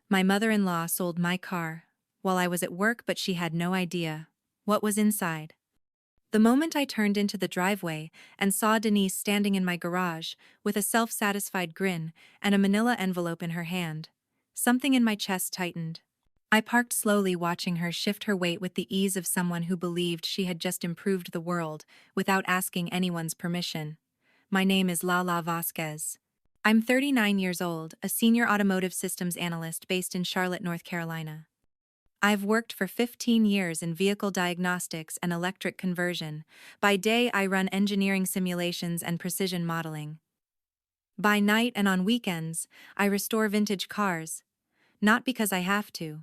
My mother-in-law sold my car while I was at work, but she had no idea what was inside. The moment I turned into the driveway and saw Denise standing in my garage with a self-satisfied grin and a manila envelope in her hand, something in my chest tightened. I parked slowly, watching her shift her weight with the ease of someone who believed she had just improved the world without asking anyone's permission. My name is Lala Vasquez. I'm 39 years old, a senior automotive systems analyst based in Charlotte, North Carolina. I've worked for 15 years in vehicle diagnostics and electric conversion. By day, I run engineering simulations and precision modeling. By night and on weekends, I restore vintage cars. Not because I have to.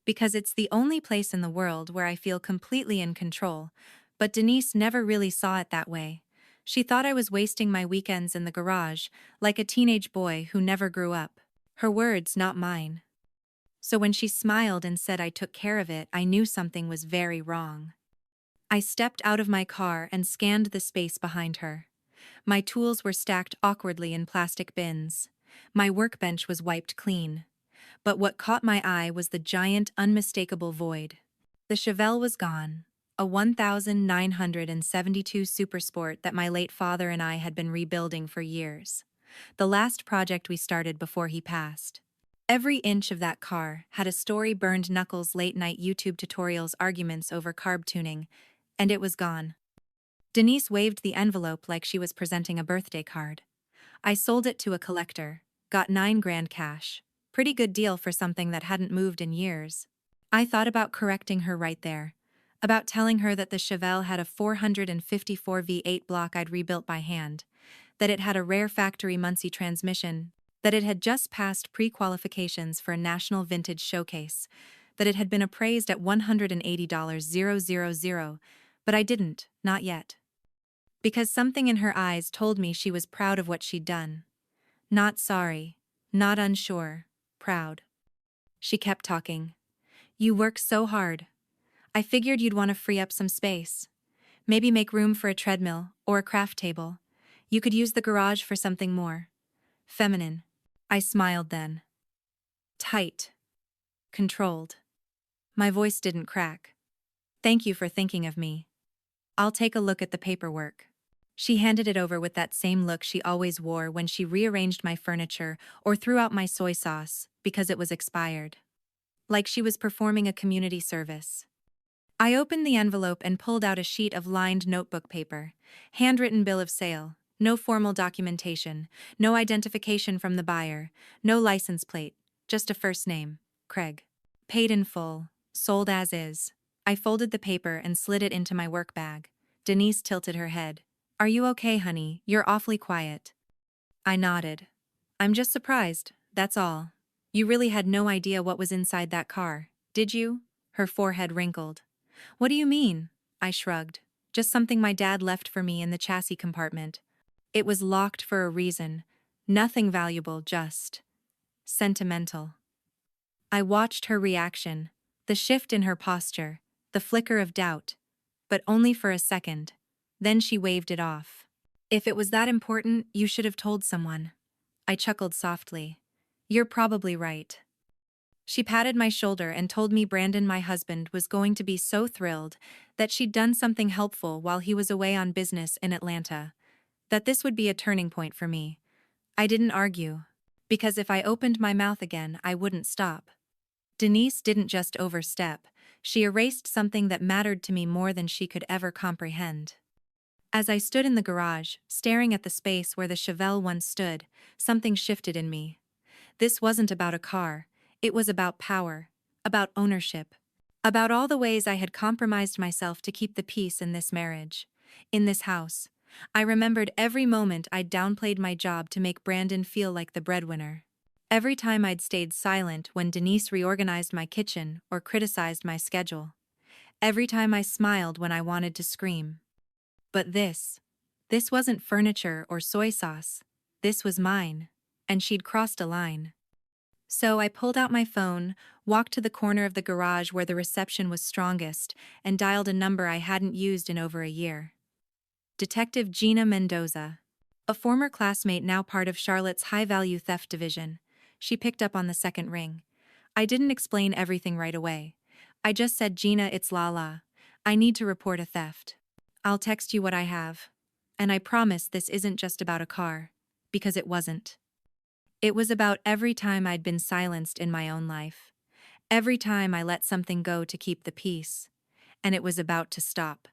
Because it's the only place in the world where I feel completely in control. But Denise never really saw it that way. She thought I was wasting my weekends in the garage, like a teenage boy who never grew up. Her words, not mine. So when she smiled and said I took care of it, I knew something was very wrong. I stepped out of my car and scanned the space behind her. My tools were stacked awkwardly in plastic bins. My workbench was wiped clean. But what caught my eye was the giant, unmistakable void. The Chevelle was gone, a 1972 Supersport that my late father and I had been rebuilding for years. The last project we started before he passed. Every inch of that car had a story: burned knuckles, late-night YouTube tutorials, arguments over carb tuning, and it was gone. Denise waved the envelope like she was presenting a birthday card. I sold it to a collector, got 9 grand cash. Pretty good deal for something that hadn't moved in years. I thought about correcting her right there, about telling her that the Chevelle had a 454 V8 block I'd rebuilt by hand, that it had a rare factory Muncie transmission, that it had just passed pre-qualifications for a national vintage showcase, that it had been appraised at $180,000, but I didn't, not yet. Because something in her eyes told me she was proud of what she'd done. Not sorry, not unsure, proud. She kept talking. You work so hard. I figured you'd want to free up some space. Maybe make room for a treadmill or a craft table. You could use the garage for something more feminine. I smiled then. Tight. Controlled. My voice didn't crack. Thank you for thinking of me. I'll take a look at the paperwork. She handed it over with that same look she always wore when she rearranged my furniture or threw out my soy sauce because it was expired. Like she was performing a community service. I opened the envelope and pulled out a sheet of lined notebook paper. Handwritten bill of sale. No formal documentation. No identification from the buyer. No license plate. Just a first name. Craig. Paid in full. Sold as is. I folded the paper and slid it into my work bag. Denise tilted her head. Are you okay, honey? You're awfully quiet. I nodded. I'm just surprised, that's all. You really had no idea what was inside that car, did you? Her forehead wrinkled. What do you mean? I shrugged. Just something my dad left for me in the chassis compartment. It was locked for a reason. Nothing valuable, just sentimental. I watched her reaction, the shift in her posture, the flicker of doubt. But only for a second. Then she waved it off. If it was that important, you should have told someone. I chuckled softly. You're probably right. She patted my shoulder and told me Brandon, my husband, was going to be so thrilled that she'd done something helpful while he was away on business in Atlanta. That this would be a turning point for me. I didn't argue. Because if I opened my mouth again, I wouldn't stop. Denise didn't just overstep. She erased something that mattered to me more than she could ever comprehend. As I stood in the garage, staring at the space where the Chevelle once stood, something shifted in me. This wasn't about a car. It was about power, about ownership, about all the ways I had compromised myself to keep the peace in this marriage, in this house. I remembered every moment I'd downplayed my job to make Brandon feel like the breadwinner. Every time I'd stayed silent when Denise reorganized my kitchen or criticized my schedule. Every time I smiled when I wanted to scream. But this wasn't furniture or soy sauce. This was mine, and she'd crossed a line. So I pulled out my phone, walked to the corner of the garage where the reception was strongest, and dialed a number I hadn't used in over a year. Detective Gina Mendoza, a former classmate now part of Charlotte's high-value theft division. She picked up on the second ring. I didn't explain everything right away. I just said, Gina, it's Lala. I need to report a theft. I'll text you what I have. And I promise this isn't just about a car. Because it wasn't. It was about every time I'd been silenced in my own life. Every time I let something go to keep the peace. And it was about to stop.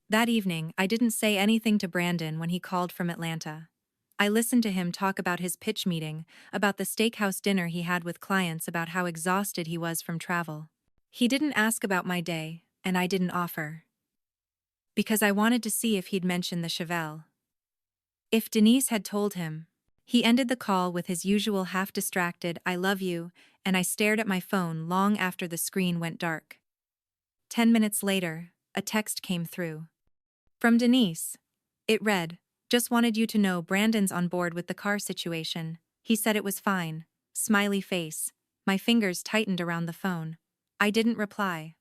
That evening, I didn't say anything to Brandon when he called from Atlanta. I listened to him talk about his pitch meeting, about the steakhouse dinner he had with clients, about how exhausted he was from travel. He didn't ask about my day, and I didn't offer. Because I wanted to see if he'd mention the Chevelle. If Denise had told him. He ended the call with his usual half-distracted, I love you, and I stared at my phone long after the screen went dark. 10 minutes later, a text came through. From Denise. It read, just wanted you to know Brandon's on board with the car situation. He said it was fine. Smiley face. My fingers tightened around the phone. I didn't reply.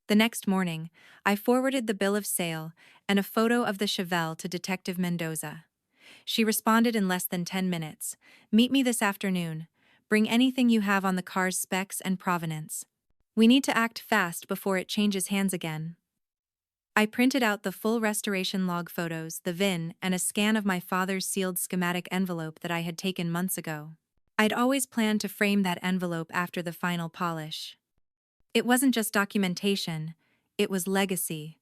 The next morning, I forwarded the bill of sale and a photo of the Chevelle to Detective Mendoza. She responded in less than 10 minutes. Meet me this afternoon. Bring anything you have on the car's specs and provenance. We need to act fast before it changes hands again. I printed out the full restoration log photos, the VIN, and a scan of my father's sealed schematic envelope that I had taken months ago. I'd always planned to frame that envelope after the final polish. It wasn't just documentation, it was legacy.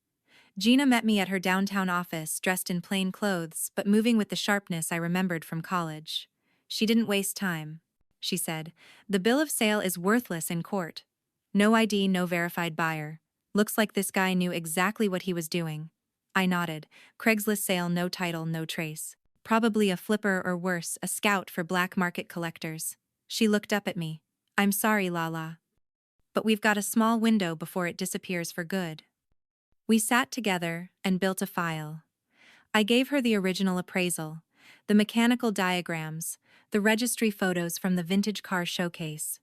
Gina met me at her downtown office, dressed in plain clothes, but moving with the sharpness I remembered from college. She didn't waste time. She said, the bill of sale is worthless in court. No ID, no verified buyer. Looks like this guy knew exactly what he was doing. I nodded. Craigslist sale, no title, no trace. Probably a flipper or worse, a scout for black market collectors. She looked up at me. I'm sorry, Lala. But we've got a small window before it disappears for good. We sat together and built a file. I gave her the original appraisal, the mechanical diagrams, the registry photos from the vintage car showcase.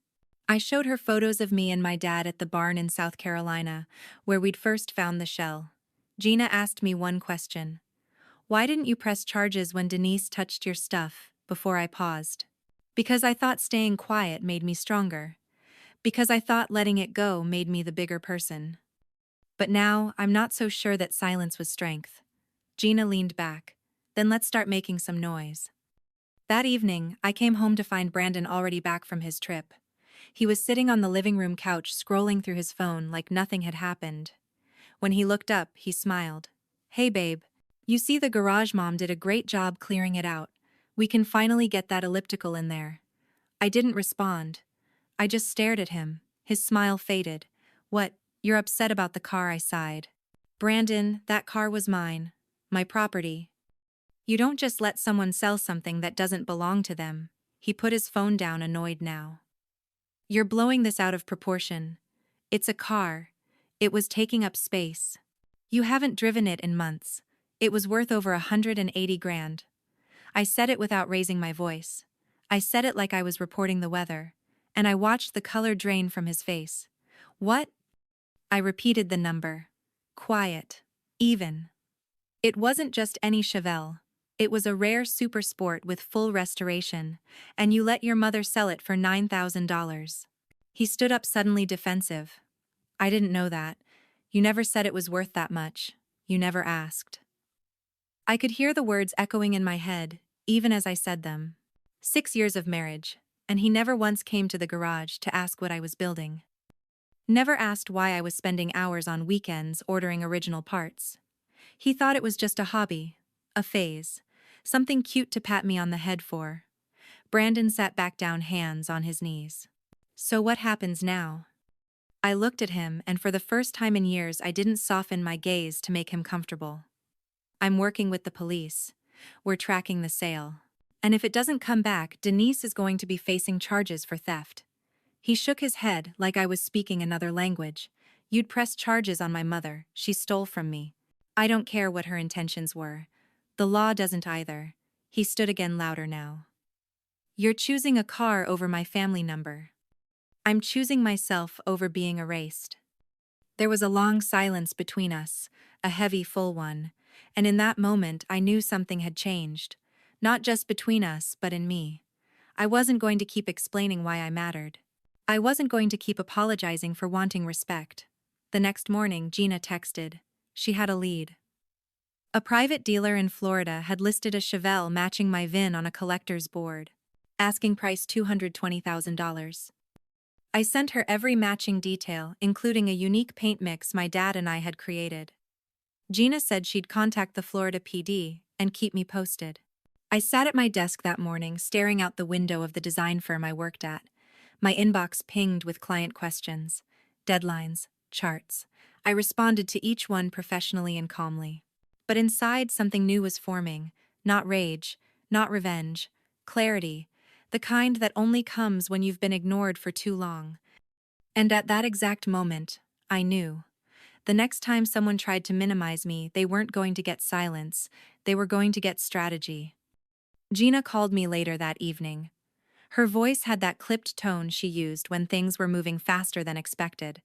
I showed her photos of me and my dad at the barn in South Carolina, where we'd first found the shell. Gina asked me one question. Why didn't you press charges when Denise touched your stuff? Before I paused. Because I thought staying quiet made me stronger. Because I thought letting it go made me the bigger person. But now, I'm not so sure that silence was strength. Gina leaned back. Then let's start making some noise. That evening, I came home to find Brandon already back from his trip. He was sitting on the living room couch scrolling through his phone like nothing had happened. When he looked up, he smiled. Hey babe, you see the garage mom did a great job clearing it out. We can finally get that elliptical in there. I didn't respond. I just stared at him. His smile faded. What, you're upset about the car? I sighed. Brandon, that car was mine. My property. You don't just let someone sell something that doesn't belong to them. He put his phone down, annoyed now. You're blowing this out of proportion. It's a car. It was taking up space. You haven't driven it in months. It was worth over 180 grand. I said it without raising my voice. I said it like I was reporting the weather, and I watched the color drain from his face. What? I repeated the number. Quiet. Even. It wasn't just any Chevelle. It was a rare super sport with full restoration, and you let your mother sell it for $9,000. He stood up suddenly defensive. I didn't know that. You never said it was worth that much. You never asked. I could hear the words echoing in my head, even as I said them. 6 years of marriage, and he never once came to the garage to ask what I was building. Never asked why I was spending hours on weekends ordering original parts. He thought it was just a hobby, a phase, something cute to pat me on the head for. Brandon sat back down, hands on his knees. So what happens now? I looked at him, and for the first time in years I didn't soften my gaze to make him comfortable. I'm working with the police. We're tracking the sale. And if it doesn't come back, Denise is going to be facing charges for theft. He shook his head like I was speaking another language. You'd press charges on my mother. She stole from me. I don't care what her intentions were. The law doesn't either. He stood again, louder now. You're choosing a car over my family number. I'm choosing myself over being erased. There was a long silence between us, a heavy, full one, and in that moment I knew something had changed. Not just between us, but in me. I wasn't going to keep explaining why I mattered. I wasn't going to keep apologizing for wanting respect. The next morning, Gina texted. She had a lead. A private dealer in Florida had listed a Chevelle matching my VIN on a collector's board. Asking price $220,000. I sent her every matching detail, including a unique paint mix my dad and I had created. Gina said she'd contact the Florida PD and keep me posted. I sat at my desk that morning staring out the window of the design firm I worked at. My inbox pinged with client questions, deadlines, charts. I responded to each one professionally and calmly. But inside, something new was forming. Not rage, not revenge. Clarity. The kind that only comes when you've been ignored for too long. And at that exact moment, I knew. The next time someone tried to minimize me, they weren't going to get silence, they were going to get strategy. Gina called me later that evening. Her voice had that clipped tone she used when things were moving faster than expected.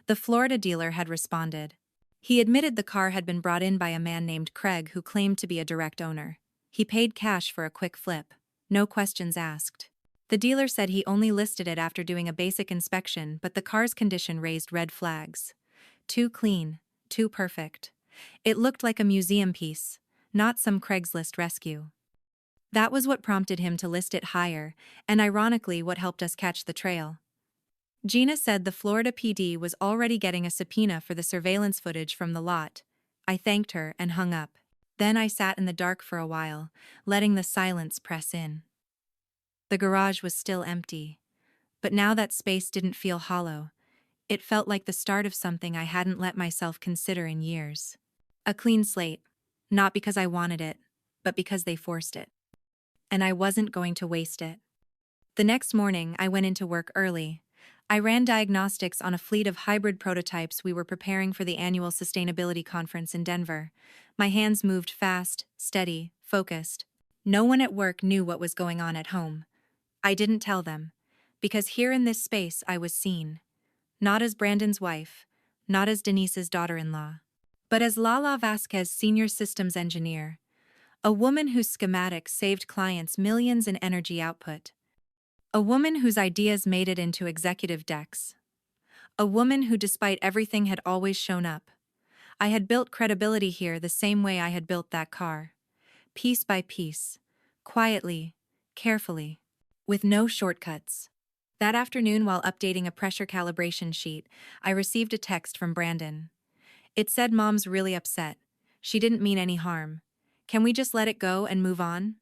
The Florida dealer had responded. He admitted the car had been brought in by a man named Craig who claimed to be a direct owner. He paid cash for a quick flip. No questions asked. The dealer said he only listed it after doing a basic inspection, but the car's condition raised red flags. Too clean, too perfect. It looked like a museum piece, not some Craigslist rescue. That was what prompted him to list it higher, and ironically what helped us catch the trail. Gina said the Florida PD was already getting a subpoena for the surveillance footage from the lot. I thanked her and hung up. Then I sat in the dark for a while, letting the silence press in. The garage was still empty. But now that space didn't feel hollow. It felt like the start of something I hadn't let myself consider in years. A clean slate. Not because I wanted it, but because they forced it. And I wasn't going to waste it. The next morning, I went into work early. I ran diagnostics on a fleet of hybrid prototypes we were preparing for the annual sustainability conference in Denver. My hands moved fast, steady, focused. No one at work knew what was going on at home. I didn't tell them, because here in this space I was seen. Not as Brandon's wife, not as Denise's daughter-in-law, but as Lala Vasquez, senior systems engineer. A woman whose schematics saved clients millions in energy output. A woman whose ideas made it into executive decks. A woman who, despite everything, had always shown up. I had built credibility here the same way I had built that car. Piece by piece. Quietly. Carefully. With no shortcuts. That afternoon, while updating a pressure calibration sheet, I received a text from Brandon. It said, "Mom's really upset. She didn't mean any harm. Can we just let it go and move on?"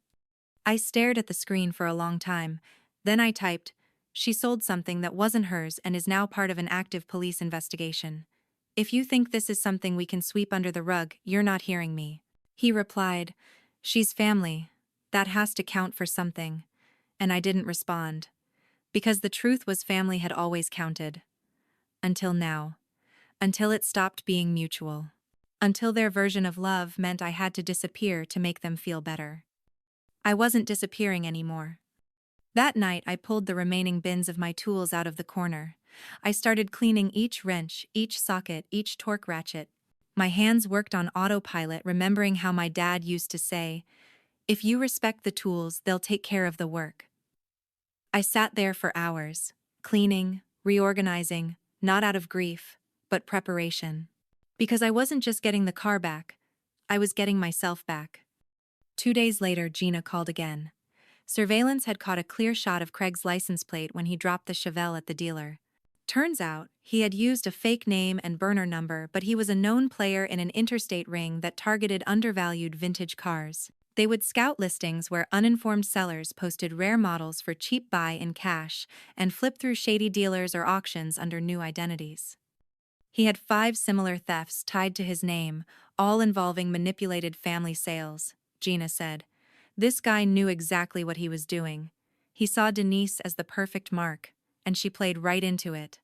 I stared at the screen for a long time. Then I typed, "She sold something that wasn't hers and is now part of an active police investigation. If you think this is something we can sweep under the rug, you're not hearing me." He replied, "She's family. That has to count for something." And I didn't respond. Because the truth was family had always counted. Until now. Until it stopped being mutual. Until their version of love meant I had to disappear to make them feel better. I wasn't disappearing anymore. That night, I pulled the remaining bins of my tools out of the corner. I started cleaning each wrench, each socket, each torque ratchet. My hands worked on autopilot, remembering how my dad used to say, "If you respect the tools, they'll take care of the work." I sat there for hours, cleaning, reorganizing, not out of grief, but preparation. Because I wasn't just getting the car back, I was getting myself back. 2 days later, Gina called again. Surveillance had caught a clear shot of Craig's license plate when he dropped the Chevelle at the dealer. Turns out, he had used a fake name and burner number, but he was a known player in an interstate ring that targeted undervalued vintage cars. They would scout listings where uninformed sellers posted rare models for cheap buy in cash and flip through shady dealers or auctions under new identities. He had 5 similar thefts tied to his name, all involving manipulated family sales, Gina said. This guy knew exactly what he was doing. He saw Denise as the perfect mark, and she played right into it.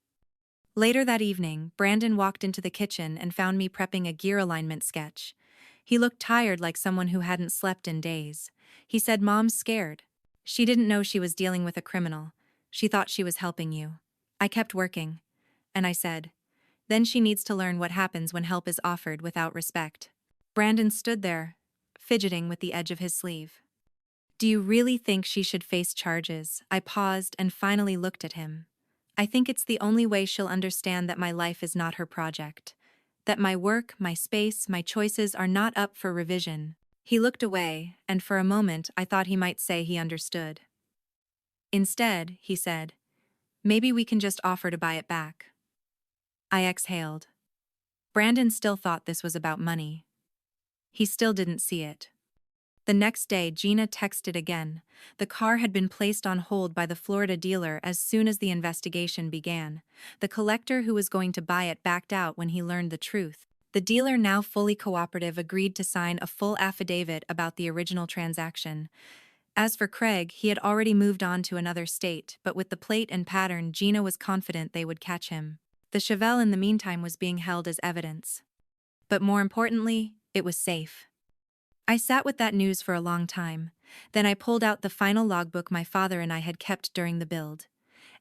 Later that evening, Brandon walked into the kitchen and found me prepping a gear alignment sketch. He looked tired, like someone who hadn't slept in days. He said, "Mom's scared. She didn't know she was dealing with a criminal. She thought she was helping you." I kept working. And I said, "Then she needs to learn what happens when help is offered without respect." Brandon stood there, fidgeting with the edge of his sleeve. "Do you really think she should face charges?" I paused and finally looked at him. I think it's the only way she'll understand that my life is not her project. That my work, my space, my choices are not up for revision. He looked away, and for a moment I thought he might say he understood. Instead, he said, "Maybe we can just offer to buy it back." I exhaled. Brandon still thought this was about money. He still didn't see it. The next day, Gina texted again. The car had been placed on hold by the Florida dealer as soon as the investigation began. The collector who was going to buy it backed out when he learned the truth. The dealer, now fully cooperative, agreed to sign a full affidavit about the original transaction. As for Craig, he had already moved on to another state, but with the plate and pattern, Gina was confident they would catch him. The Chevelle, in the meantime, was being held as evidence. But more importantly, it was safe. I sat with that news for a long time. Then I pulled out the final logbook my father and I had kept during the build.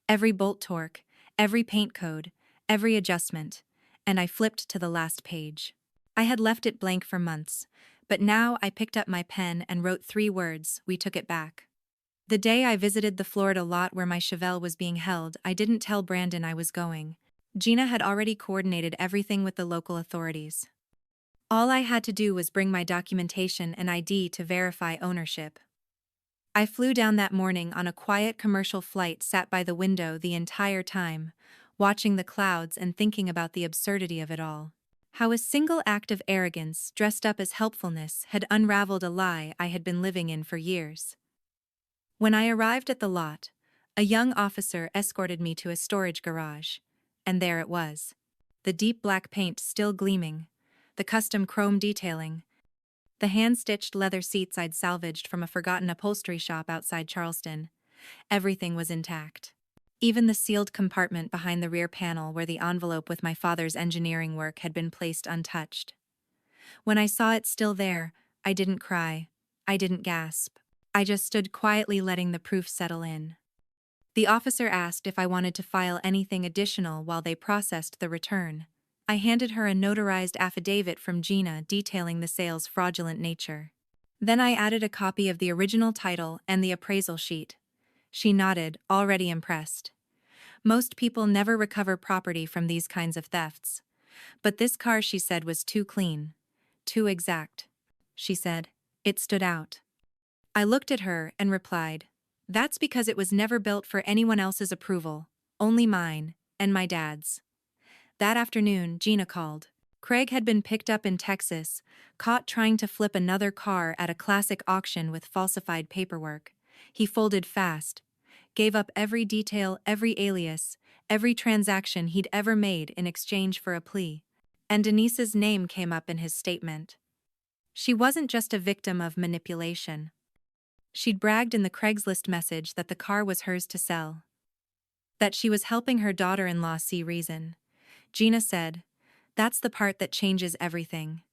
Every bolt torque, every paint code, every adjustment, and I flipped to the last page. I had left it blank for months, but now I picked up my pen and wrote 3 words: "We took it back." The day I visited the Florida lot where my Chevelle was being held, I didn't tell Brandon I was going. Gina had already coordinated everything with the local authorities. All I had to do was bring my documentation and ID to verify ownership. I flew down that morning on a quiet commercial flight, sat by the window the entire time, watching the clouds and thinking about the absurdity of it all. How a single act of arrogance, dressed up as helpfulness, had unraveled a lie I had been living in for years. When I arrived at the lot, a young officer escorted me to a storage garage, and there it was. The deep black paint still gleaming, the custom chrome detailing, the hand-stitched leather seats I'd salvaged from a forgotten upholstery shop outside Charleston. Everything was intact. Even the sealed compartment behind the rear panel where the envelope with my father's engineering work had been placed untouched. When I saw it still there, I didn't cry. I didn't gasp. I just stood quietly, letting the proof settle in. The officer asked if I wanted to file anything additional while they processed the return. I handed her a notarized affidavit from Gina detailing the sale's fraudulent nature. Then I added a copy of the original title and the appraisal sheet. She nodded, already impressed. Most people never recover property from these kinds of thefts. But this car, she said, was too clean. Too exact. She said. It stood out. I looked at her and replied, "That's because it was never built for anyone else's approval, only mine, and my dad's." That afternoon, Gina called. Craig had been picked up in Texas, caught trying to flip another car at a classic auction with falsified paperwork. He folded fast, gave up every detail, every alias, every transaction he'd ever made in exchange for a plea. And Denise's name came up in his statement. She wasn't just a victim of manipulation. She'd bragged in the Craigslist message that the car was hers to sell. That she was helping her daughter-in-law see reason. Gina said, "That's the part that changes everything."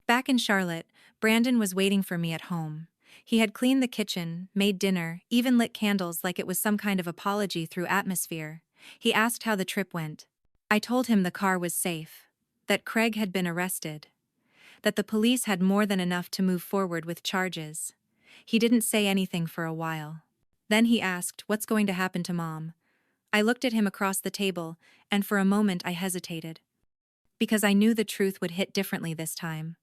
Back in Charlotte, Brandon was waiting for me at home. He had cleaned the kitchen, made dinner, even lit candles like it was some kind of apology through atmosphere. He asked how the trip went. I told him the car was safe, that Craig had been arrested, that the police had more than enough to move forward with charges. He didn't say anything for a while. Then he asked, "What's going to happen to Mom?" I looked at him across the table, and for a moment I hesitated. Because I knew the truth would hit differently this time.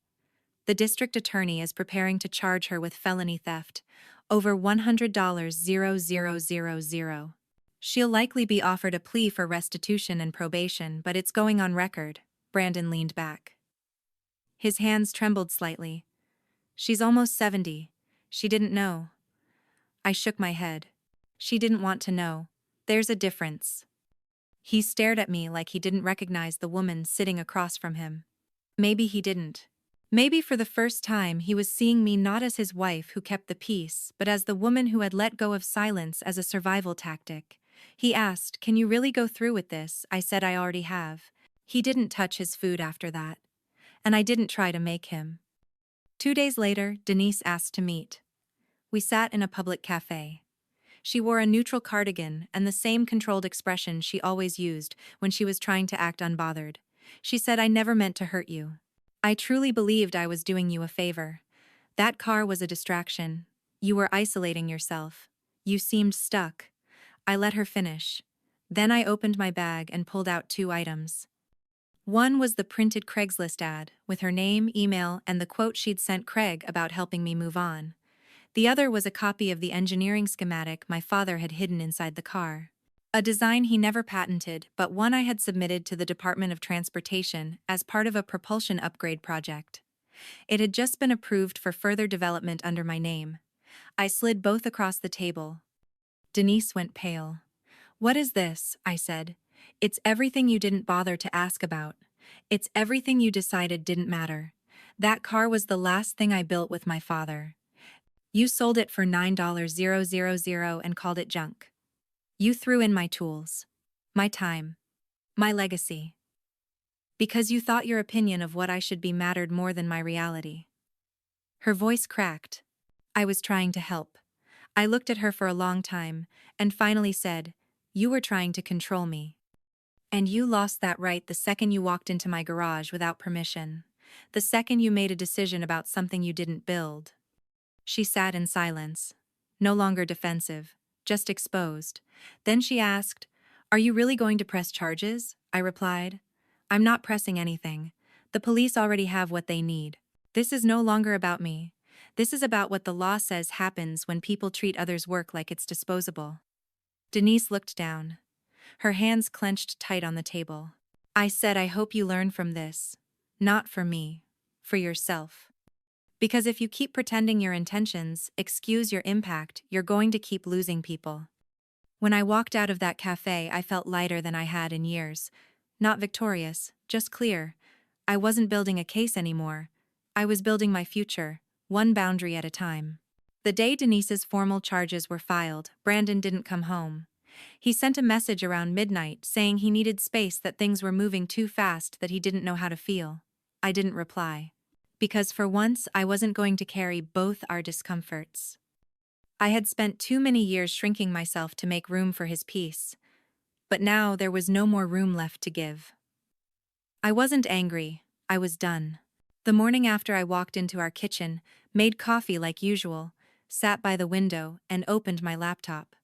The district attorney is preparing to charge her with felony theft, over $100,000. She'll likely be offered a plea for restitution and probation, but it's going on record. Brandon leaned back. His hands trembled slightly. She's almost 70. She didn't know. I shook my head. She didn't want to know. There's a difference. He stared at me like he didn't recognize the woman sitting across from him. Maybe he didn't. Maybe for the first time he was seeing me not as his wife who kept the peace, but as the woman who had let go of silence as a survival tactic. He asked, "Can you really go through with this?" I said I already have. He didn't touch his food after that. And I didn't try to make him. 2 days later, Denise asked to meet. We sat in a public cafe. She wore a neutral cardigan and the same controlled expression she always used when she was trying to act unbothered. She said, "I never meant to hurt you. I truly believed I was doing you a favor. That car was a distraction. You were isolating yourself. You seemed stuck." I let her finish. Then I opened my bag and pulled out two items. One was the printed Craigslist ad, with her name, email, and the quote she'd sent Craig about helping me move on. The other was a copy of the engineering schematic my father had hidden inside the car. A design he never patented, but one I had submitted to the Department of Transportation as part of a propulsion upgrade project. It had just been approved for further development under my name. I slid both across the table. Denise went pale. "What is this?" I said. "It's everything you didn't bother to ask about. It's everything you decided didn't matter. That car was the last thing I built with my father. You sold it for $9,000 and called it junk. You threw in my tools, my time, my legacy. Because you thought your opinion of what I should be mattered more than my reality." Her voice cracked. I was trying to help. I looked at her for a long time, and finally said, "You were trying to control me. And you lost that right the second you walked into my garage without permission. The second you made a decision about something you didn't build." She sat in silence, no longer defensive, just exposed. Then she asked, "Are you really going to press charges?" I replied, "I'm not pressing anything. The police already have what they need. This is no longer about me. This is about what the law says happens when people treat others' work like it's disposable." Denise looked down. Her hands clenched tight on the table. I said, "I hope you learn from this. Not for me. For yourself. Because if you keep pretending your intentions, excuse your impact, you're going to keep losing people." When I walked out of that cafe, I felt lighter than I had in years. Not victorious, just clear. I wasn't building a case anymore. I was building my future, one boundary at a time. The day Denise's formal charges were filed, Brandon didn't come home. He sent a message around midnight saying he needed space, that things were moving too fast, that he didn't know how to feel. I didn't reply. Because for once, I wasn't going to carry both our discomforts. I had spent too many years shrinking myself to make room for his peace. But now there was no more room left to give. I wasn't angry. I was done. The morning after, I walked into our kitchen, made coffee like usual, sat by the window, and opened my laptop.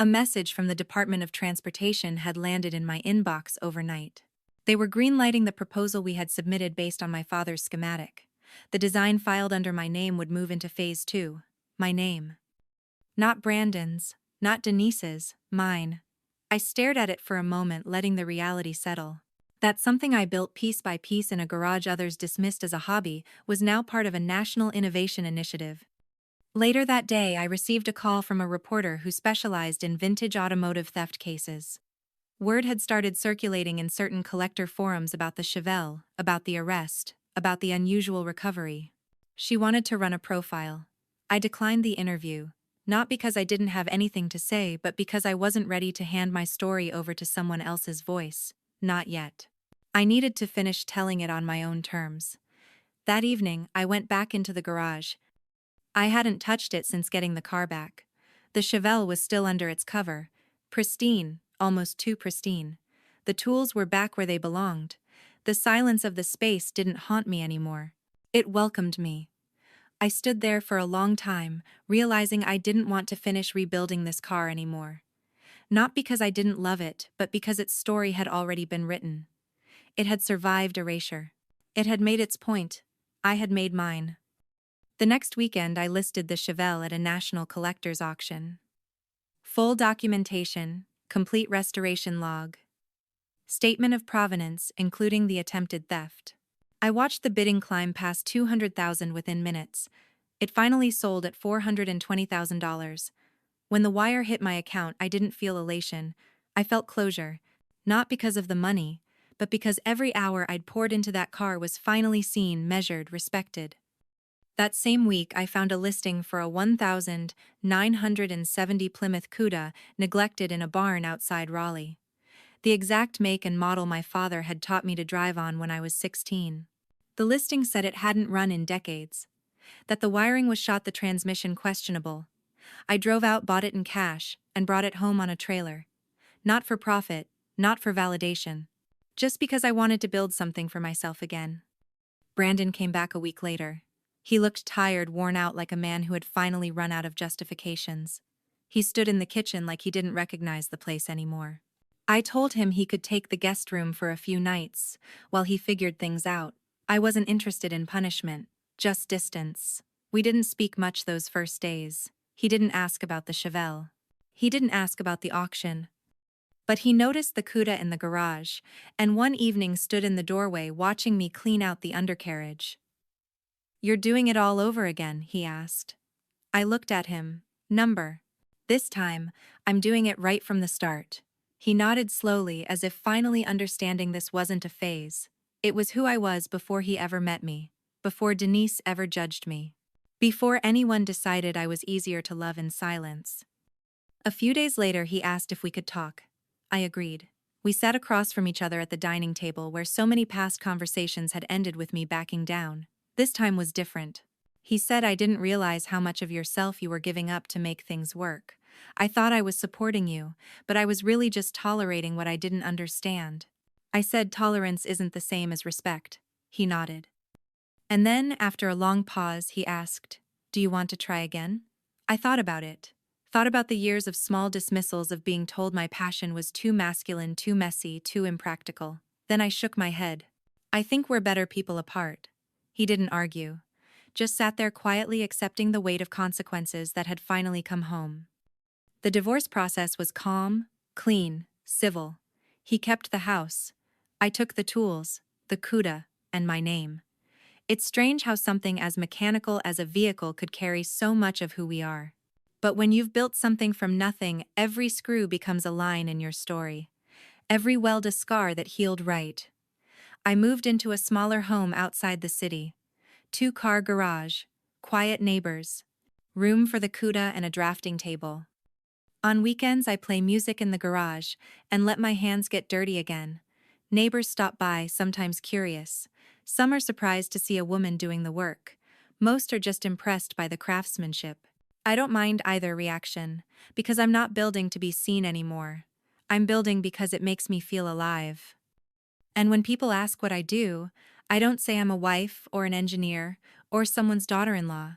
A message from the Department of Transportation had landed in my inbox overnight. They were greenlighting the proposal we had submitted based on my father's schematic. The design filed under my name would move into phase 2. My name. Not Brandon's, not Denise's, mine. I stared at it for a moment, letting the reality settle. That something I built piece by piece in a garage others dismissed as a hobby was now part of a national innovation initiative. Later that day, I received a call from a reporter who specialized in vintage automotive theft cases. Word had started circulating in certain collector forums about the Chevelle, about the arrest, about the unusual recovery. She wanted to run a profile. I declined the interview, not because I didn't have anything to say, but because I wasn't ready to hand my story over to someone else's voice. Not yet. I needed to finish telling it on my own terms. That evening, I went back into the garage. I hadn't touched it since getting the car back. The Chevelle was still under its cover, pristine, almost too pristine. The tools were back where they belonged. The silence of the space didn't haunt me anymore. It welcomed me. I stood there for a long time, realizing I didn't want to finish rebuilding this car anymore. Not because I didn't love it, but because its story had already been written. It had survived erasure. It had made its point. I had made mine. The next weekend, I listed the Chevelle at a national collector's auction. Full documentation, complete restoration log. Statement of provenance, including the attempted theft. I watched the bidding climb past $200,000 within minutes. It finally sold at $420,000. When the wire hit my account, I didn't feel elation. I felt closure. Not because of the money, but because every hour I'd poured into that car was finally seen, measured, respected. That same week, I found a listing for a 1970 Plymouth Cuda neglected in a barn outside Raleigh. The exact make and model my father had taught me to drive on when I was 16. The listing said it hadn't run in decades, that the wiring was shot, the transmission questionable. I drove out, bought it in cash, and brought it home on a trailer. Not for profit, not for validation. Just because I wanted to build something for myself again. Brandon came back a week later. He looked tired, worn out, like a man who had finally run out of justifications. He stood in the kitchen like he didn't recognize the place anymore. I told him he could take the guest room for a few nights, while he figured things out. I wasn't interested in punishment, just distance. We didn't speak much those first days. He didn't ask about the Chevelle. He didn't ask about the auction. But he noticed the Cuda in the garage, and one evening stood in the doorway watching me clean out the undercarriage. "You're doing it all over again?" he asked. I looked at him. "Number. This time, I'm doing it right from the start." He nodded slowly as if finally understanding this wasn't a phase. It was who I was before he ever met me, before Denise ever judged me, before anyone decided I was easier to love in silence. A few days later, he asked if we could talk. I agreed. We sat across from each other at the dining table where so many past conversations had ended with me backing down. This time was different. He said, "I didn't realize how much of yourself you were giving up to make things work. I thought I was supporting you, but I was really just tolerating what I didn't understand." I said, "Tolerance isn't the same as respect." He nodded. And then, after a long pause, he asked, "Do you want to try again?" I thought about it. Thought about the years of small dismissals of being told my passion was too masculine, too messy, too impractical. Then I shook my head. "I think we're better people apart." He didn't argue. Just sat there quietly accepting the weight of consequences that had finally come home. The divorce process was calm, clean, civil. He kept the house. I took the tools, the Cuda, and my name. It's strange how something as mechanical as a vehicle could carry so much of who we are. But when you've built something from nothing, every screw becomes a line in your story. Every weld a scar that healed right. I moved into a smaller home outside the city. 2-car garage, quiet neighbors, room for the Cuda and a drafting table. On weekends I play music in the garage and let my hands get dirty again. Neighbors stop by, sometimes curious. Some are surprised to see a woman doing the work. Most are just impressed by the craftsmanship. I don't mind either reaction, because I'm not building to be seen anymore. I'm building because it makes me feel alive. And when people ask what I do, I don't say I'm a wife or an engineer or someone's daughter-in-law.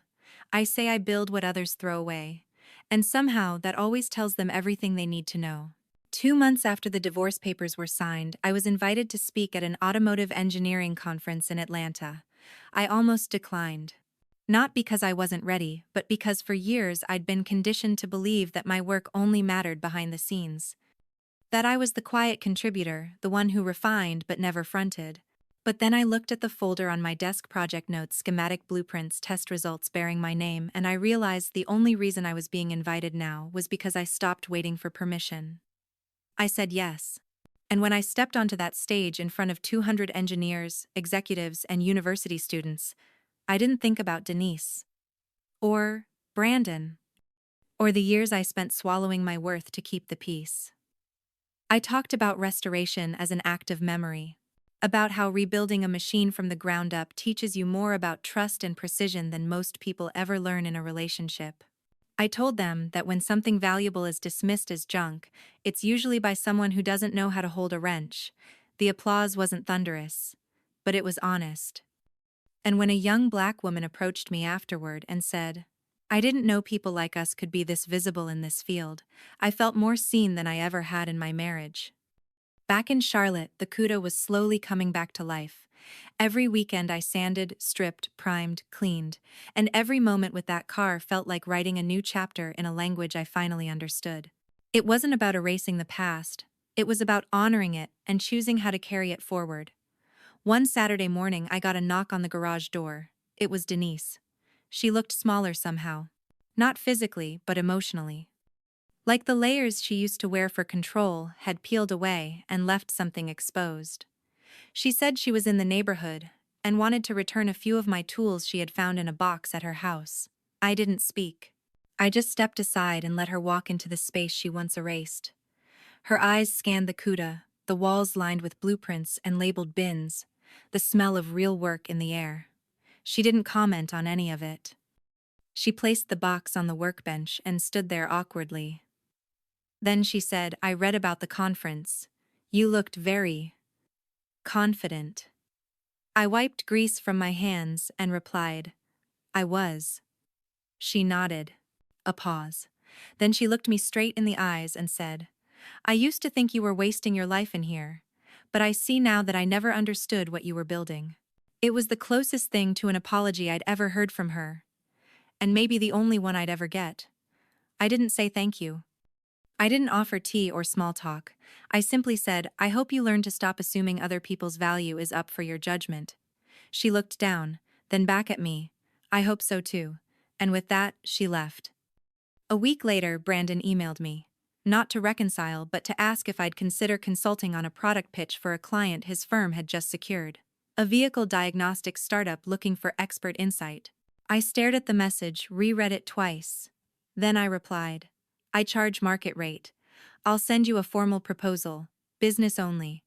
I say I build what others throw away. And somehow that always tells them everything they need to know. 2 months after the divorce papers were signed, I was invited to speak at an automotive engineering conference in Atlanta. I almost declined. Not because I wasn't ready, but because for years I'd been conditioned to believe that my work only mattered behind the scenes. That I was the quiet contributor, the one who refined but never fronted. But then I looked at the folder on my desk: project notes, schematic blueprints, test results bearing my name, and I realized the only reason I was being invited now was because I stopped waiting for permission. I said yes. And when I stepped onto that stage in front of 200 engineers, executives, and university students, I didn't think about Denise. Or Brandon. Or the years I spent swallowing my worth to keep the peace. I talked about restoration as an act of memory. About how rebuilding a machine from the ground up teaches you more about trust and precision than most people ever learn in a relationship. I told them that when something valuable is dismissed as junk, it's usually by someone who doesn't know how to hold a wrench. The applause wasn't thunderous, but it was honest. And when a young black woman approached me afterward and said, "I didn't know people like us could be this visible in this field," I felt more seen than I ever had in my marriage. Back in Charlotte, the Cuda was slowly coming back to life. Every weekend I sanded, stripped, primed, cleaned, and every moment with that car felt like writing a new chapter in a language I finally understood. It wasn't about erasing the past, it was about honoring it and choosing how to carry it forward. One Saturday morning I got a knock on the garage door. It was Denise. She looked smaller somehow. Not physically, but emotionally. Like the layers she used to wear for control had peeled away and left something exposed. She said she was in the neighborhood and wanted to return a few of my tools she had found in a box at her house. I didn't speak. I just stepped aside and let her walk into the space she once erased. Her eyes scanned the Cuda, the walls lined with blueprints and labeled bins, the smell of real work in the air. She didn't comment on any of it. She placed the box on the workbench and stood there awkwardly. Then she said, "I read about the conference. You looked very confident." I wiped grease from my hands and replied, "I was." She nodded. A pause. Then she looked me straight in the eyes and said, "I used to think you were wasting your life in here, but I see now that I never understood what you were building." It was the closest thing to an apology I'd ever heard from her, and maybe the only one I'd ever get. I didn't say thank you. I didn't offer tea or small talk. I simply said, "I hope you learn to stop assuming other people's value is up for your judgment." She looked down, then back at me. "I hope so too." And with that, she left. A week later, Brandon emailed me. Not to reconcile, but to ask if I'd consider consulting on a product pitch for a client his firm had just secured. A vehicle diagnostics startup looking for expert insight. I stared at the message, reread it twice. Then I replied, "I charge market rate. I'll send you a formal proposal, business only."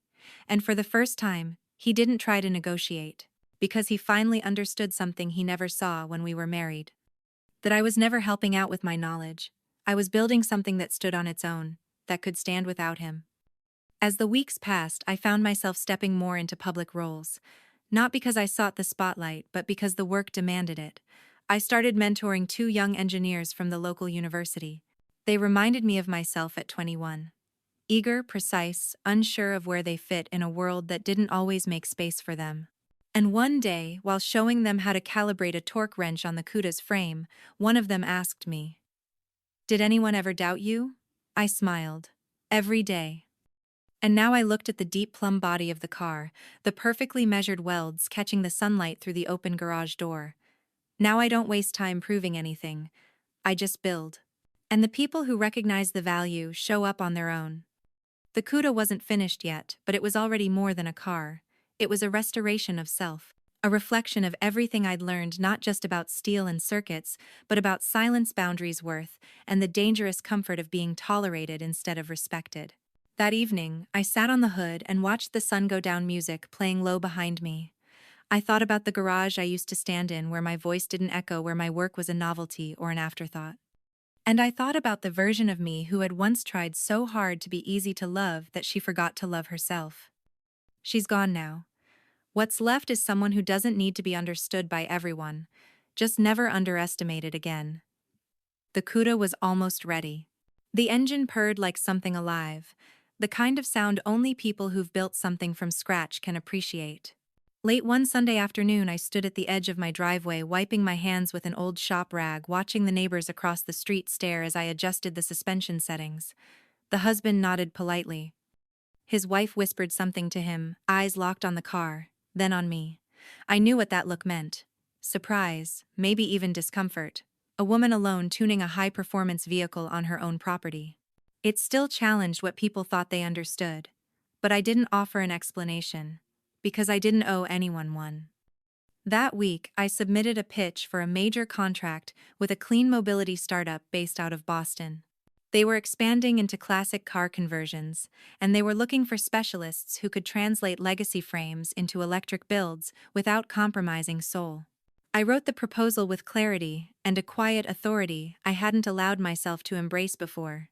And for the first time, he didn't try to negotiate, because he finally understood something he never saw when we were married. That I was never helping out with my knowledge. I was building something that stood on its own, that could stand without him. As the weeks passed, I found myself stepping more into public roles. Not because I sought the spotlight, but because the work demanded it. I started mentoring 2 young engineers from the local university. They reminded me of myself at 21. Eager, precise, unsure of where they fit in a world that didn't always make space for them. And one day, while showing them how to calibrate a torque wrench on the CUDA's frame, one of them asked me, "Did anyone ever doubt you?" I smiled. Every day. And now I looked at the deep plumb body of the car, the perfectly measured welds catching the sunlight through the open garage door. Now I don't waste time proving anything. I just build. And the people who recognize the value show up on their own. The CUDA wasn't finished yet, but it was already more than a car. It was a restoration of self. A reflection of everything I'd learned, not just about steel and circuits, but about silence, boundaries worth, and the dangerous comfort of being tolerated instead of respected. That evening, I sat on the hood and watched the sun go down, music playing low behind me. I thought about the garage I used to stand in, where my voice didn't echo, where my work was a novelty or an afterthought. And I thought about the version of me who had once tried so hard to be easy to love that she forgot to love herself. She's gone now. What's left is someone who doesn't need to be understood by everyone, just never underestimated again. The CUDA was almost ready. The engine purred like something alive, the kind of sound only people who've built something from scratch can appreciate. Late one Sunday afternoon, I stood at the edge of my driveway, wiping my hands with an old shop rag, watching the neighbors across the street stare as I adjusted the suspension settings. The husband nodded politely. His wife whispered something to him, eyes locked on the car, then on me. I knew what that look meant. Surprise, maybe even discomfort. A woman alone tuning a high-performance vehicle on her own property. It still challenged what people thought they understood. But I didn't offer an explanation, because I didn't owe anyone one. That week, I submitted a pitch for a major contract with a clean mobility startup based out of Boston. They were expanding into classic car conversions, and they were looking for specialists who could translate legacy frames into electric builds without compromising soul. I wrote the proposal with clarity and a quiet authority I hadn't allowed myself to embrace before.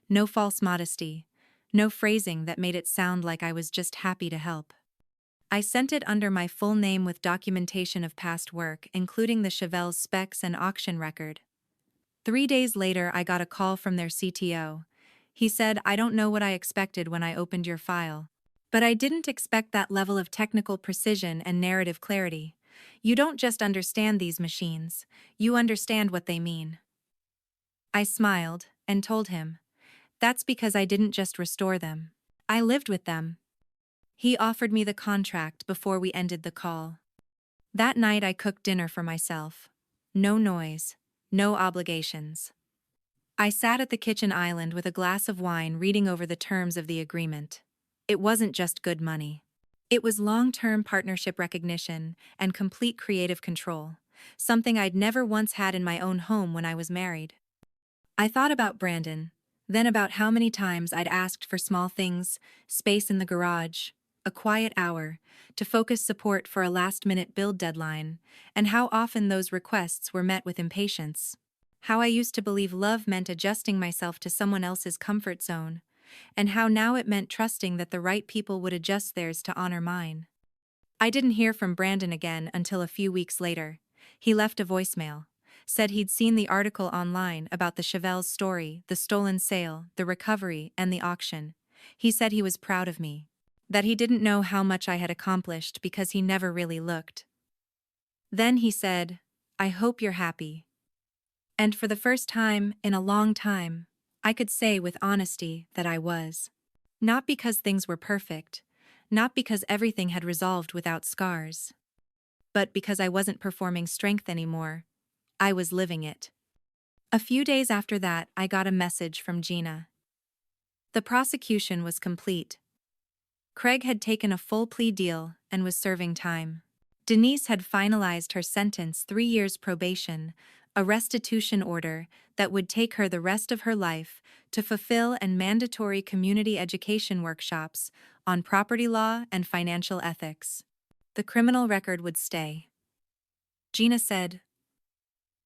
No false modesty, no phrasing that made it sound like I was just happy to help. I sent it under my full name with documentation of past work, including the Chevelle's specs and auction record. 3 days later, I got a call from their CTO. He said, "I don't know what I expected when I opened your file. But I didn't expect that level of technical precision and narrative clarity. You don't just understand these machines, you understand what they mean." I smiled and told him, "That's because I didn't just restore them. I lived with them." He offered me the contract before we ended the call. That night I cooked dinner for myself. No noise, no obligations. I sat at the kitchen island with a glass of wine, reading over the terms of the agreement. It wasn't just good money. It was long-term partnership recognition and complete creative control, something I'd never once had in my own home when I was married. I thought about Brandon, then about how many times I'd asked for small things, space in the garage, a quiet hour, to focus support for a last-minute build deadline, and how often those requests were met with impatience. How I used to believe love meant adjusting myself to someone else's comfort zone, and how now it meant trusting that the right people would adjust theirs to honor mine. I didn't hear from Brandon again until a few weeks later. He left a voicemail, Said he'd seen the article online about the Chevelle's story, the stolen sale, the recovery, and the auction. He said he was proud of me. That he didn't know how much I had accomplished because he never really looked. Then he said, "I hope you're happy." And for the first time in a long time, I could say with honesty that I was. Not because things were perfect, not because everything had resolved without scars, but because I wasn't performing strength anymore. I was living it. A few days after that, I got a message from Gina. The prosecution was complete. Craig had taken a full plea deal and was serving time. Denise had finalized her sentence, 3 years probation, a restitution order that would take her the rest of her life to fulfill and mandatory community education workshops on property law and financial ethics. The criminal record would stay. Gina said,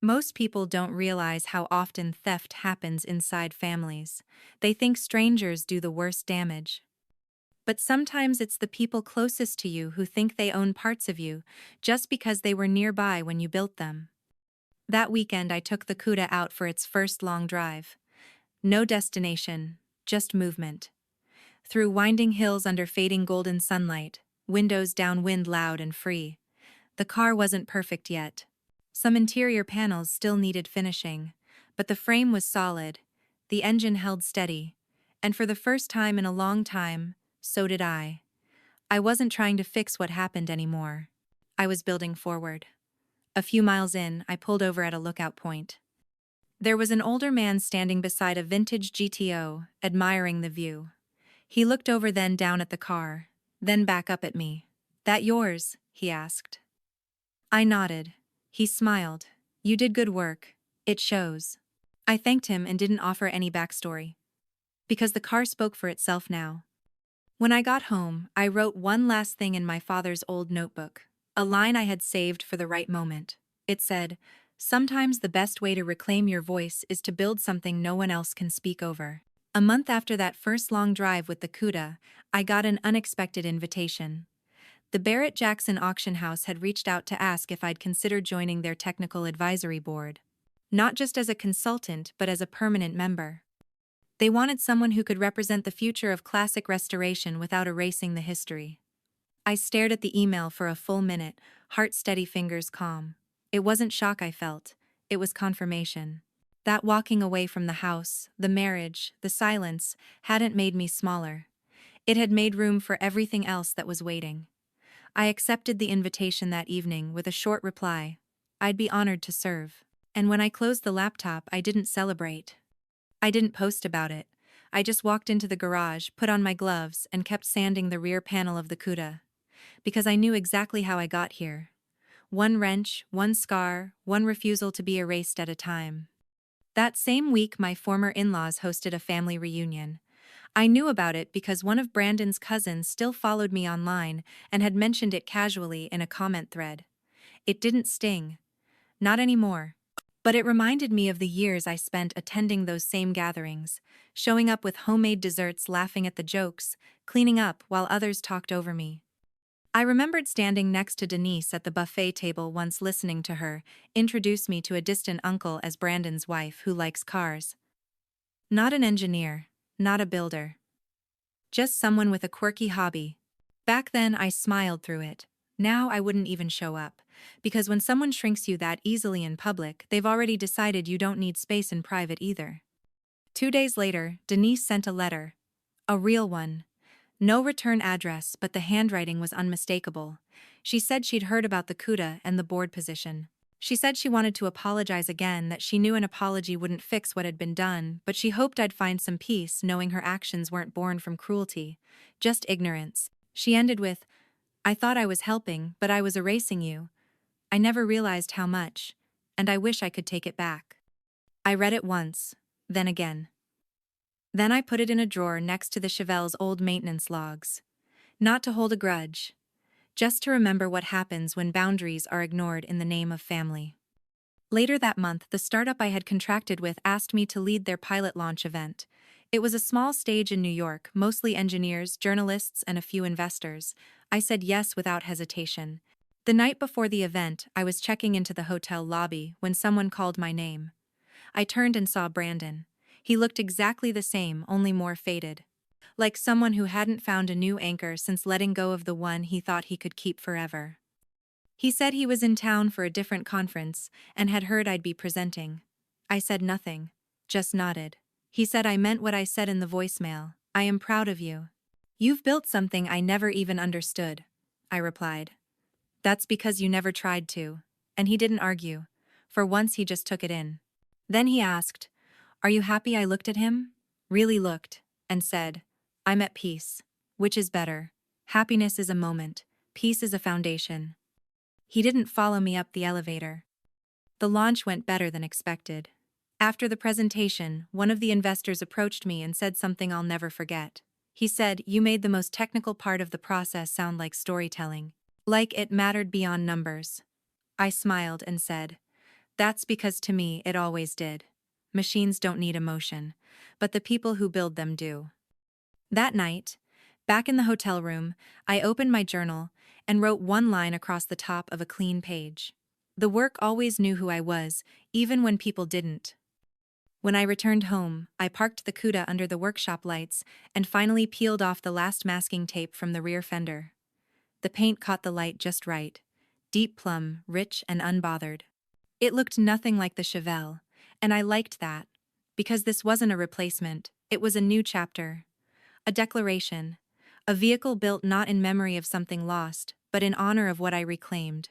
"Most people don't realize how often theft happens inside families. They think strangers do the worst damage. But sometimes it's the people closest to you who think they own parts of you, just because they were nearby when you built them." That weekend I took the Cuda out for its first long drive. No destination, just movement. Through winding hills under fading golden sunlight, windows downwind loud and free. The car wasn't perfect yet. Some interior panels still needed finishing, but the frame was solid, the engine held steady, and for the first time in a long time, so did I. I wasn't trying to fix what happened anymore. I was building forward. A few miles in, I pulled over at a lookout point. There was an older man standing beside a vintage GTO, admiring the view. He looked over, then down at the car, then back up at me. "That yours?" he asked. I nodded. He smiled. "You did good work. It shows." I thanked him and didn't offer any backstory. Because the car spoke for itself now. When I got home, I wrote one last thing in my father's old notebook, a line I had saved for the right moment. It said, "Sometimes the best way to reclaim your voice is to build something no one else can speak over." A month after that first long drive with the Cuda, I got an unexpected invitation. The Barrett-Jackson auction house had reached out to ask if I'd consider joining their technical advisory board. Not just as a consultant, but as a permanent member. They wanted someone who could represent the future of classic restoration without erasing the history. I stared at the email for a full minute, heart steady, fingers calm. It wasn't shock I felt, it was confirmation. That walking away from the house, the marriage, the silence, hadn't made me smaller. It had made room for everything else that was waiting. I accepted the invitation that evening with a short reply. I'd be honored to serve. And when I closed the laptop, I didn't celebrate. I didn't post about it. I just walked into the garage, put on my gloves, and kept sanding the rear panel of the Cuda. Because I knew exactly how I got here. One wrench, one scar, one refusal to be erased at a time. That same week, my former in-laws hosted a family reunion. I knew about it because one of Brandon's cousins still followed me online and had mentioned it casually in a comment thread. It didn't sting. Not anymore. But it reminded me of the years I spent attending those same gatherings, showing up with homemade desserts, laughing at the jokes, cleaning up while others talked over me. I remembered standing next to Denise at the buffet table once, listening to her introduce me to a distant uncle as Brandon's wife who likes cars. Not an engineer, not a builder. Just someone with a quirky hobby. Back then I smiled through it. Now I wouldn't even show up. Because when someone shrinks you that easily in public, they've already decided you don't need space in private either. 2 days later, Denise sent a letter. A real one. No return address, but the handwriting was unmistakable. She said she'd heard about the Cuda and the board position. She said she wanted to apologize again, that she knew an apology wouldn't fix what had been done, but she hoped I'd find some peace knowing her actions weren't born from cruelty, just ignorance. She ended with, "I thought I was helping, but I was erasing you. I never realized how much, and I wish I could take it back." I read it once, then again. Then I put it in a drawer next to the Chevelle's old maintenance logs. Not to hold a grudge. Just to remember what happens when boundaries are ignored in the name of family. Later that month, the startup I had contracted with asked me to lead their pilot launch event. It was a small stage in New York, mostly engineers, journalists, and a few investors. I said yes without hesitation. The night before the event, I was checking into the hotel lobby when someone called my name. I turned and saw Brandon. He looked exactly the same, only more faded. Like someone who hadn't found a new anchor since letting go of the one he thought he could keep forever. He said he was in town for a different conference and had heard I'd be presenting. I said nothing, just nodded. He said I meant what I said in the voicemail. I am proud of you. You've built something I never even understood, I replied. That's because you never tried to. And he didn't argue. For once he just took it in. Then he asked, "Are you happy?" I looked at him, really looked, and said, "I'm at peace." Which is better? Happiness is a moment, peace is a foundation. He didn't follow me up the elevator. The launch went better than expected. After the presentation, one of the investors approached me and said something I'll never forget. He said, "You made the most technical part of the process sound like storytelling. Like it mattered beyond numbers." I smiled and said, "That's because to me it always did. Machines don't need emotion, but the people who build them do." That night, back in the hotel room, I opened my journal and wrote one line across the top of a clean page. The work always knew who I was, even when people didn't. When I returned home, I parked the Cuda under the workshop lights and finally peeled off the last masking tape from the rear fender. The paint caught the light just right. Deep plum, rich and unbothered. It looked nothing like the Chevelle, and I liked that. Because this wasn't a replacement, it was a new chapter. A declaration. A vehicle built not in memory of something lost, but in honor of what I reclaimed.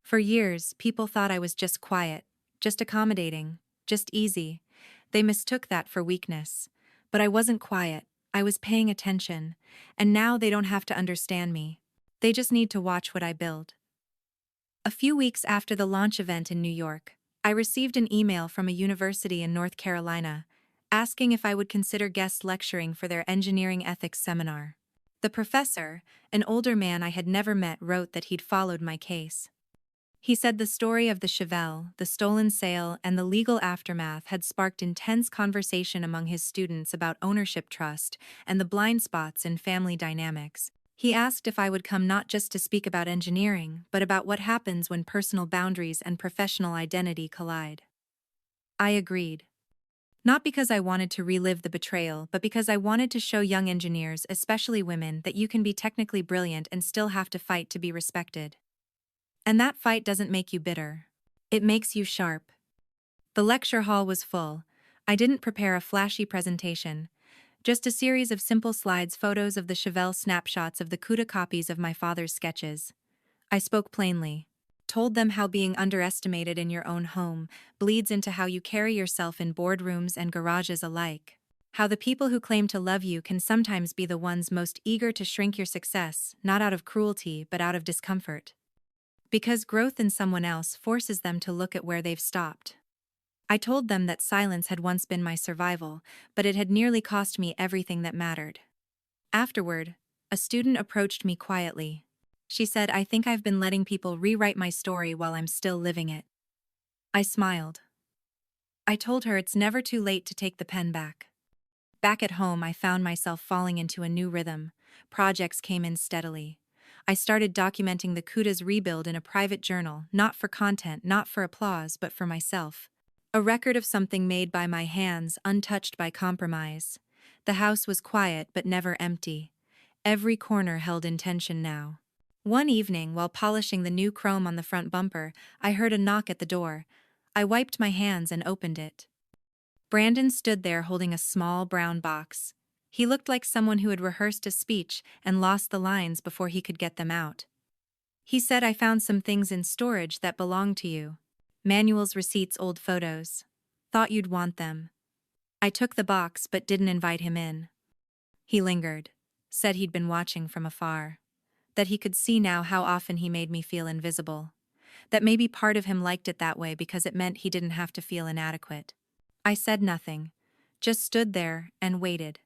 For years, people thought I was just quiet, just accommodating, just easy. They mistook that for weakness. But I wasn't quiet, I was paying attention, and now they don't have to understand me. They just need to watch what I build. A few weeks after the launch event in New York, I received an email from a university in North Carolina, asking if I would consider guest lecturing for their engineering ethics seminar. The professor, an older man I had never met, wrote that he'd followed my case. He said the story of the Chevelle, the stolen sale, and the legal aftermath had sparked intense conversation among his students about ownership trust and the blind spots in family dynamics. He asked if I would come not just to speak about engineering, but about what happens when personal boundaries and professional identity collide. I agreed. Not because I wanted to relive the betrayal, but because I wanted to show young engineers, especially women, that you can be technically brilliant and still have to fight to be respected. And that fight doesn't make you bitter. It makes you sharp. The lecture hall was full. I didn't prepare a flashy presentation, just a series of simple slides, photos of the Chevelle, snapshots of the CUDA, copies of my father's sketches. I spoke plainly. Told them how being underestimated in your own home bleeds into how you carry yourself in boardrooms and garages alike. How the people who claim to love you can sometimes be the ones most eager to shrink your success, not out of cruelty but out of discomfort. Because growth in someone else forces them to look at where they've stopped. I told them that silence had once been my survival, but it had nearly cost me everything that mattered. Afterward, a student approached me quietly. She said, "I think I've been letting people rewrite my story while I'm still living it." I smiled. I told her it's never too late to take the pen back. Back at home, I found myself falling into a new rhythm. Projects came in steadily. I started documenting the CUDA's rebuild in a private journal, not for content, not for applause, but for myself. A record of something made by my hands, untouched by compromise. The house was quiet but never empty. Every corner held intention now. One evening, while polishing the new chrome on the front bumper, I heard a knock at the door. I wiped my hands and opened it. Brandon stood there holding a small brown box. He looked like someone who had rehearsed a speech and lost the lines before he could get them out. He said, "I found some things in storage that belong to you. Manuals, receipts, old photos. Thought you'd want them." I took the box but didn't invite him in. He lingered. Said he'd been watching from afar. That he could see now how often he made me feel invisible. That maybe part of him liked it that way because it meant he didn't have to feel inadequate. I said nothing. Just stood there and waited.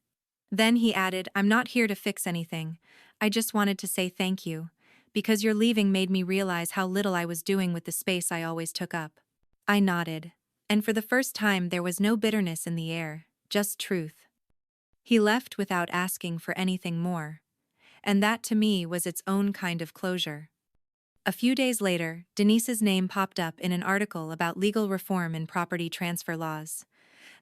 Then he added, "I'm not here to fix anything. I just wanted to say thank you, because your leaving made me realize how little I was doing with the space I always took up." I nodded, and for the first time there was no bitterness in the air, just truth. He left without asking for anything more, and that to me was its own kind of closure. A few days later, Denise's name popped up in an article about legal reform in property transfer laws.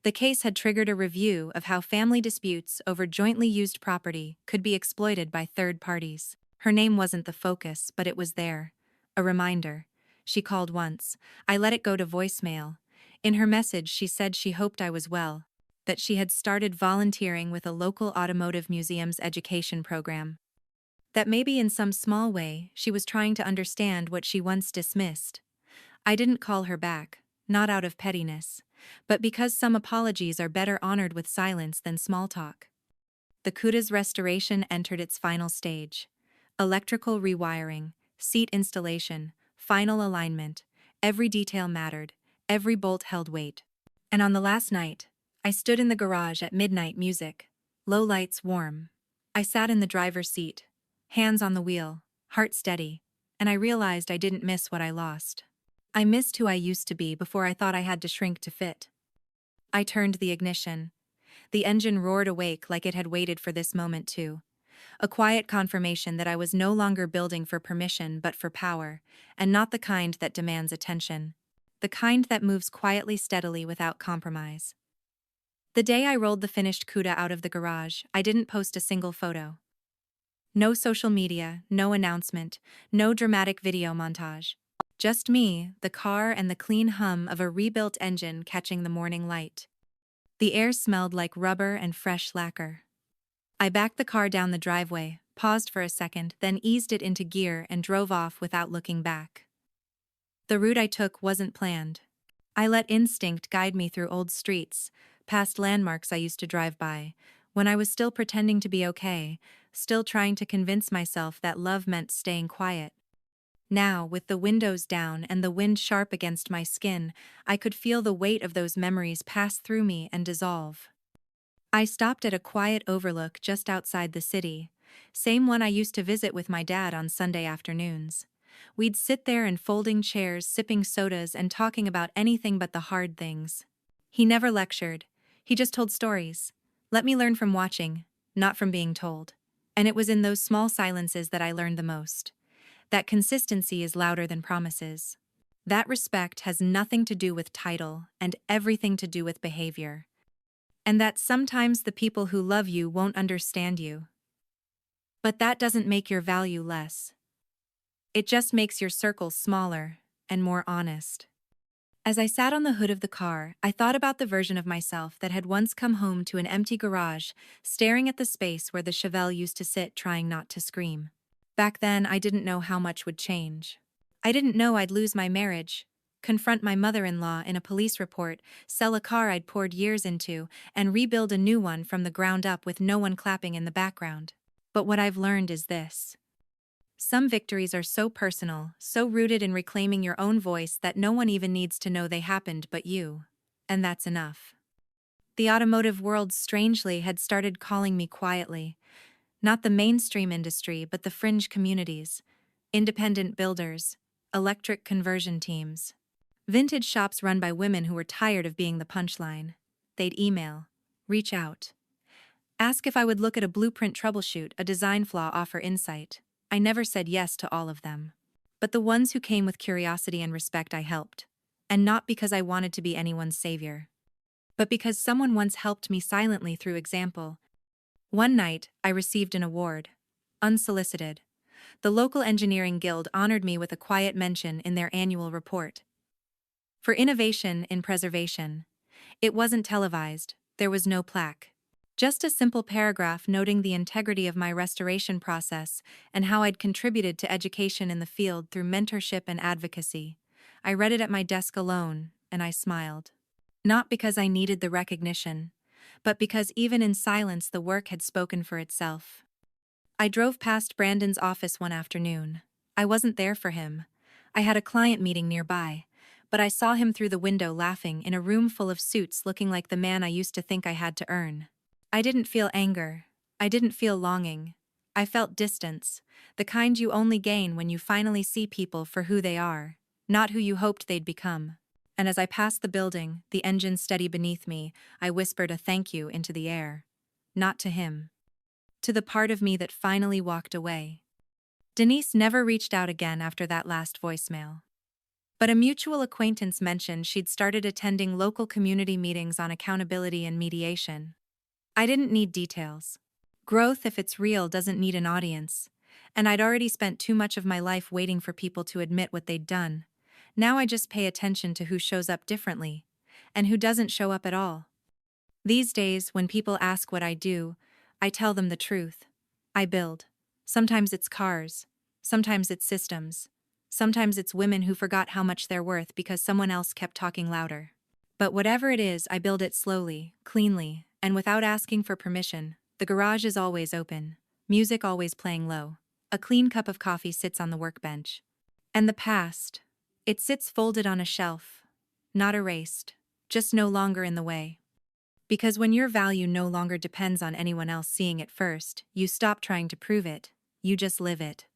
The case had triggered a review of how family disputes over jointly used property could be exploited by third parties. Her name wasn't the focus, but it was there. A reminder. She called once. I let it go to voicemail. In her message, she said she hoped I was well, that she had started volunteering with a local automotive museum's education program. That maybe in some small way, she was trying to understand what she once dismissed. I didn't call her back, not out of pettiness, but because some apologies are better honored with silence than small talk. The CUDA's restoration entered its final stage. Electrical rewiring, seat installation, final alignment, every detail mattered, every bolt held weight. And on the last night, I stood in the garage at midnight music, low lights warm. I sat in the driver's seat, hands on the wheel, heart steady, and I realized I didn't miss what I lost. I missed who I used to be before I thought I had to shrink to fit. I turned the ignition. The engine roared awake like it had waited for this moment too. A quiet confirmation that I was no longer building for permission but for power, and not the kind that demands attention. The kind that moves quietly, steadily, without compromise. The day I rolled the finished CUDA out of the garage, I didn't post a single photo. No social media, no announcement, no dramatic video montage. Just me, the car, and the clean hum of a rebuilt engine catching the morning light. The air smelled like rubber and fresh lacquer. I backed the car down the driveway, paused for a second, then eased it into gear and drove off without looking back. The route I took wasn't planned. I let instinct guide me through old streets, past landmarks I used to drive by, when I was still pretending to be okay, still trying to convince myself that love meant staying quiet. Now, with the windows down and the wind sharp against my skin, I could feel the weight of those memories pass through me and dissolve. I stopped at a quiet overlook just outside the city, same one I used to visit with my dad on Sunday afternoons. We'd sit there in folding chairs, sipping sodas and talking about anything but the hard things. He never lectured, he just told stories. Let me learn from watching, not from being told. And it was in those small silences that I learned the most. That consistency is louder than promises. That respect has nothing to do with title and everything to do with behavior. And that sometimes the people who love you won't understand you. But that doesn't make your value less. It just makes your circle smaller and more honest. As I sat on the hood of the car, I thought about the version of myself that had once come home to an empty garage, staring at the space where the Chevelle used to sit, trying not to scream. Back then, I didn't know how much would change. I didn't know I'd lose my marriage, confront my mother-in-law in a police report, sell a car I'd poured years into, and rebuild a new one from the ground up with no one clapping in the background. But what I've learned is this. Some victories are so personal, so rooted in reclaiming your own voice that no one even needs to know they happened but you. And that's enough. The automotive world strangely had started calling me quietly. Not the mainstream industry, but the fringe communities. Independent builders, electric conversion teams. Vintage shops run by women who were tired of being the punchline. They'd email, reach out, ask if I would look at a blueprint, troubleshoot a design flaw, offer insight. I never said yes to all of them. But the ones who came with curiosity and respect, I helped. And not because I wanted to be anyone's savior, but because someone once helped me silently through example. One night, I received an award. Unsolicited. The local engineering guild honored me with a quiet mention in their annual report. For innovation in preservation. It wasn't televised, there was no plaque. Just a simple paragraph noting the integrity of my restoration process and how I'd contributed to education in the field through mentorship and advocacy. I read it at my desk alone, and I smiled. Not because I needed the recognition, but because even in silence the work had spoken for itself. I drove past Brandon's office one afternoon. I wasn't there for him. I had a client meeting nearby, but I saw him through the window laughing in a room full of suits, looking like the man I used to think I had to earn. I didn't feel anger. I didn't feel longing. I felt distance, the kind you only gain when you finally see people for who they are, not who you hoped they'd become. And as I passed the building, the engine steady beneath me, I whispered a thank you into the air. Not to him. To the part of me that finally walked away. Denise never reached out again after that last voicemail. But a mutual acquaintance mentioned she'd started attending local community meetings on accountability and mediation. I didn't need details. Growth, if it's real, doesn't need an audience. And I'd already spent too much of my life waiting for people to admit what they'd done. Now I just pay attention to who shows up differently, and who doesn't show up at all. These days, when people ask what I do, I tell them the truth. I build. Sometimes it's cars. Sometimes it's systems. Sometimes it's women who forgot how much they're worth because someone else kept talking louder. But whatever it is, I build it slowly, cleanly, and without asking for permission. The garage is always open, music always playing low. A clean cup of coffee sits on the workbench. And the past, it sits folded on a shelf, not erased, just no longer in the way. Because when your value no longer depends on anyone else seeing it first, you stop trying to prove it, you just live it.